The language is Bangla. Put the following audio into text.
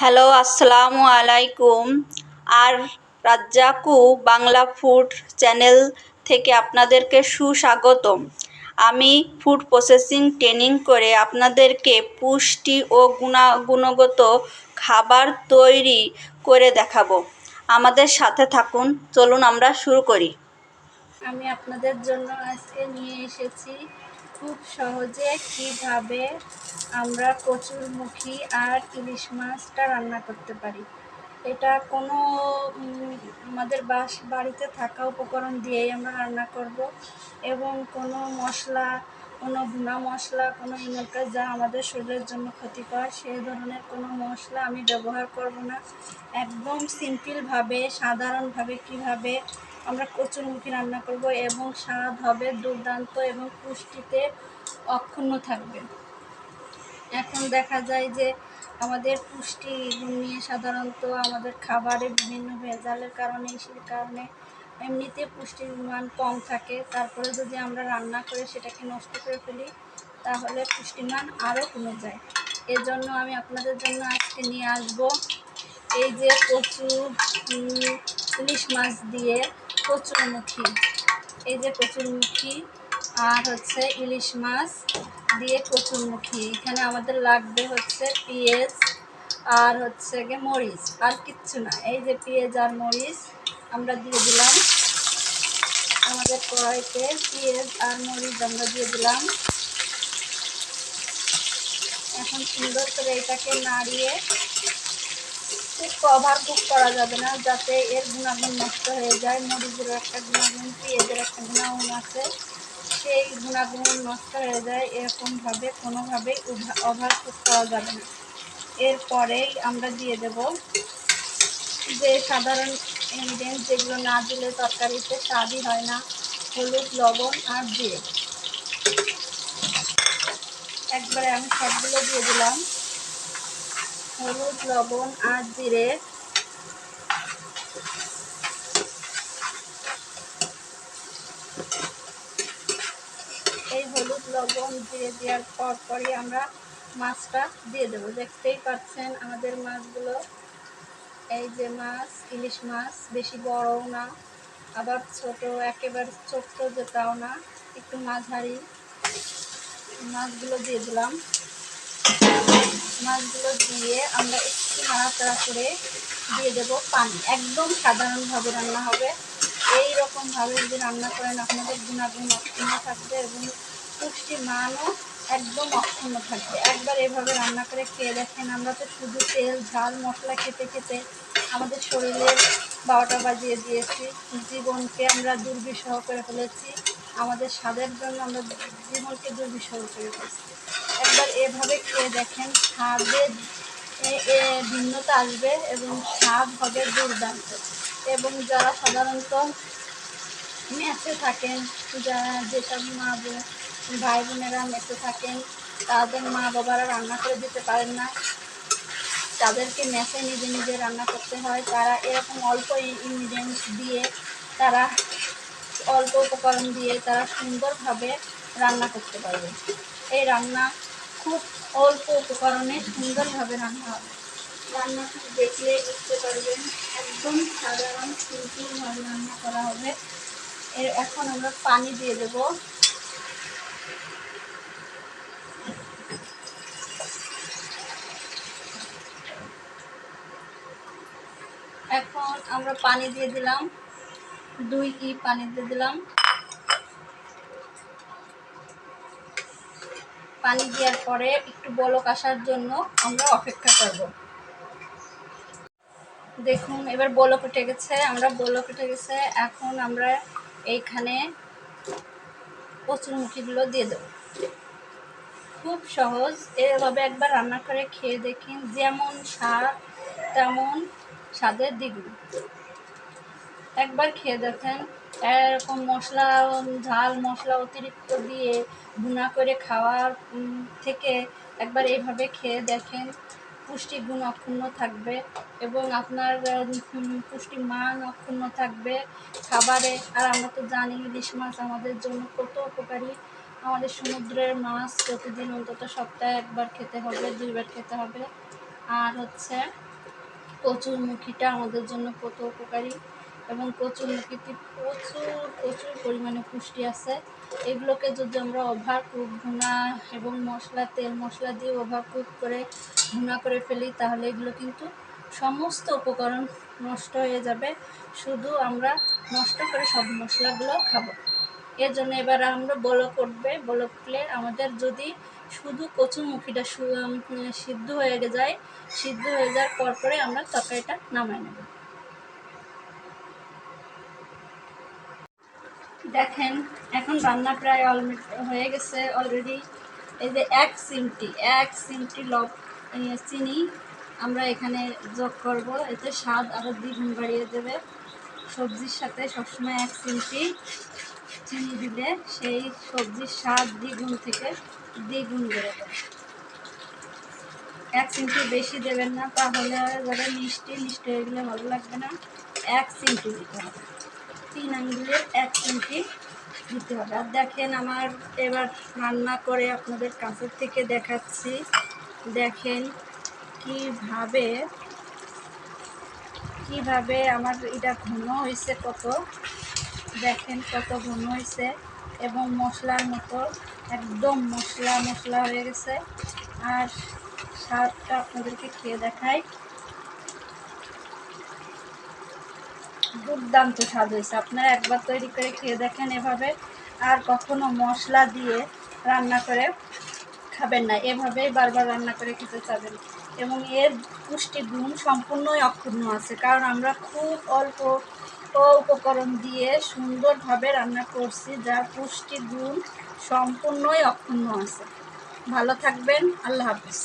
হ্যালো, আসসালামু আলাইকুম। আর রাজ্জাকু বাংলা ফুড চ্যানেল থেকে আপনাদেরকে সুস্বাগতম। আমি ফুড প্রসেসিং ট্রেনিং করে আপনাদেরকে পুষ্টি ও গুণগত খাবার তৈরি করে দেখাবো। আমাদের সাথে থাকুন, চলুন আমরা শুরু করি। আমি আপনাদের জন্য আজকে নিয়ে এসেছি খুব সহজে কিভাবে আমরা কচুরমুখী আর ইলিশ মাছটা রান্না করতে পারি। এটা কোনো আমাদের বাড়িতে থাকা উপকরণ দিয়েই আমরা রান্না করব এবং কোনো মশলা, কোনো ভুনা মশলা, কোনো ইনকা যা আমাদের শরীরের জন্য ক্ষতিকর সেই ধরনের কোনো মশলা আমি ব্যবহার করব না। একদম সিম্পলভাবে, সাধারণভাবে কিভাবে আমরা কচুরমুখী রান্না করব এবং স্বাদ হবে দুর্দান্ত এবং পুষ্টিতে অক্ষুণ্ণ থাকবে। এখন দেখা যায় যে আমাদের পুষ্টিগুণ নিয়ে সাধারণত আমাদের খাবারে বিভিন্ন ভেজালের কারণে সেই কারণে এমনিতে পুষ্টির মান কম থাকে, তারপরে যদি আমরা রান্না করে সেটাকে নষ্ট করে ফেলি তাহলে পুষ্টিমান আরও কমে যায়। এজন্য আমি আপনাদের জন্য আজকে নিয়ে আসব এই যে ইলিশ মাছ দিয়ে কচুরমুখী। এই যে কচুরমুখী আর হচ্ছে ইলিশ মাছ দিয়ে কচুরমুখী। এখানে আমাদের লাগবে হচ্ছে পেঁয়াজ আর হচ্ছে গিয়ে মরিচ, আর কিচ্ছু না। এই যে পেঁয়াজ আর মরিচ আমরা দিয়ে দিলাম আমাদের কড়াইতে। পেঁয়াজ আর মরিচ আমরা দিয়ে দিলাম। এখন সুন্দর করে এটাকে নাড়িয়ে, খুব ওভার কুক করা যাবে না যাতে এর গুণাগুণ নষ্ট হয়ে যায়। মরিচের একটা গুণাগুণ, পেঁয়াজের একটা গুণাগুণ আছে, সেই গুণাগুণ নষ্ট হয়ে যায়। এরকমভাবে কোনোভাবেই ওভার কুক করা যাবে না। এরপরেই আমরা দিয়ে দেব যে সাধারণ ইনগ্রিডিয়েন্টস, যেগুলো না দিলে তরকারিতে স্বাদই হয় না: হলুদ, লবণ আর জিরে। একবারে আমি সবগুলো দিয়ে দিলাম, হলুদ, লবণ আর জিরে। এই হলুদ, লবণ, জিরে দেওয়ার পরই আমরা মাছটা দিয়ে দেবো। দেখতেই পাচ্ছেন আমাদের মাছগুলো। এই যে মাছ, ইলিশ মাছ, বেশি বড়ও না আবার ছোট, একেবারে ছোট্ট যেটাও না, একটু মাঝারি। মাছগুলো দিয়ে দিলাম। মাছগুলো দিয়ে আমরা একটু নাড়াচাড়া করে দিয়ে দেব পানি। একদম সাধারণভাবে রান্না হবে। এই রকমভাবে যদি রান্না করেন আপনাদের গুণাগুণ অক্ষুণ্ণ থাকবে এবং পুষ্টির মানও একদম অক্ষুণ্ণ থাকবে। একবার এভাবে রান্না করে খেয়ে দেখেন। আমরা তো শুধু তেল, ঝাল, মশলা খেতে খেতে আমাদের শরীরের 12টা বাজিয়ে দিয়েছি। জীবনকে আমরা দুর্বিষহ করে ফেলেছি। আমাদের স্বাদের জন্য আমরা জীবনকে দুর্বিষহ করে ফেলেছি। একবার এভাবে খেয়ে দেখেন, স্বাদের ভিন্নতা আসবে এবং স্বাদ হবে দুর্দান্ত। এবং যারা সাধারণত মেসে থাকেন, যেসব ভাই বোনেরা মেসে থাকেন, তাদের মা বাবারা রান্না করে দিতে পারেন না, তাদেরকে মেসে নিজে নিজে রান্না করতে হয়। তারা এরকম অল্প ইনগ্রিডিয়েন্টস দিয়ে, তারা অল্প উপকরণ দিয়ে তারা সুন্দরভাবে রান্না করতে পারবে। এই রান্না খুব অল্প উপকরণে সুন্দরভাবে রান্না হবে। রান্নাটি দেখলে বুঝতে পারবেন একদম সাধারণ সিম্পলভাবে রান্না করা হবে। এখন আমরা পানি দিয়ে দেব। এখন আমরা পানি দিয়ে দিলাম, 2 পানি দিয়ে দিলাম। পানি দেওয়ার পরে একটু বলক আসার জন্য আমরা অপেক্ষা করব। দেখুন এবার বলক উঠে গেছে, এখন আমরা এইখানে কচুরমুখীগুলো দিয়ে দেব। খুব সহজ। এভাবে একবার রান্না করে খেয়ে দেখুন, যেমন স্বাদ তেমন স্বাদের দ্বিগুণ। একবার খেয়ে দেখেন। এরকম মশলা, ঝাল মশলা অতিরিক্ত দিয়ে ভুনা করে খাওয়ার থেকে একবার এইভাবে খেয়ে দেখেন। পুষ্টিগুণ অক্ষুণ্ণ থাকবে এবং আপনার পুষ্টির মান অক্ষুণ্ণ থাকবে খাবারে। আর আমরা তো জানি ইলিশ মাছ আমাদের জন্য কত উপকারী। আমাদের সমুদ্রের মাছ প্রতিদিন অন্তত সপ্তাহে 1বার খেতে হবে, 2বার খেতে হবে। আর হচ্ছে কচুরমুখিটা আমাদের জন্য কত উপকারী, এবং কচুরমুখিতে প্রচুর প্রচুর পরিমাণে পুষ্টি আছে। এগুলোকে যদি আমরা ওভারকুক ভুনা এবং তেল মশলা দিয়ে ওভারকুক করে ভুনা করে ফেলি, তাহলে এগুলো কিন্তু সমস্ত উপকরণ নষ্ট হয়ে যাবে, শুধু আমরা নষ্ট করে সব মশলাগুলো খাবো। এর জন্য এবার আমরা বলক উঠবে, বলক উঠলে আমাদের যদি শুধু কচুরমুখিটা সিদ্ধ হয়ে যায়, সিদ্ধ হয়ে যাওয়ার পরে আমরা তরকারিটা নামাই নেব। দেখেন এখন রান্না প্রায় হয়ে গেছে অলরেডি। এই যে এক চিমটি চিনি আমরা এখানে যোগ করব, এতে স্বাদ আরও দ্বিগুণ বাড়িয়ে দেবে। সবজির সাথে সবসময় এক চিমটি চিনি দিলে সেই সবজির স্বাদ দ্বিগুণ থেকে দ্বিগুণ বেড়ে যায়। এক চিমটি বেশি দেবেন না, তাহলে যাবে মিষ্টি মিষ্টি হয়ে গেলে ভালো লাগবে না। এক চিমটি দিতে হবে, 3 আঙ্গুলের এক চিমটি দিতে হবে। আর দেখেন আমার এবার রান্না করে আপনাদের কাছের থেকে দেখাচ্ছি। দেখেন কিভাবে আমার এটা ঘন হয়েছে, দেখেন কত ঘন হয়েছে, এবং মশলার মতো একদম মশলা হয়ে গেছে। আর স্বাদটা আপনাদেরকে খেয়ে দেখাই, দুর্দান্ত স্বাদ হয়েছে। আপনারা একবার তৈরি করে খেয়ে দেখেন এভাবে, আর কখনো মশলা দিয়ে রান্না করে খাবেন না, এভাবেই বারবার রান্না করে খেতে চাবেন। এবং এর পুষ্টিগুণ সম্পূর্ণই অক্ষুণ্ণ আছে, কারণ আমরা খুব অল্প উপকরণ দিয়ে সুন্দরভাবে রান্না করছি, যার পুষ্টিগুণ সম্পূর্ণই অক্ষুণ্ণ আছে। ভালো থাকবেন, আল্লাহ হাফেজ।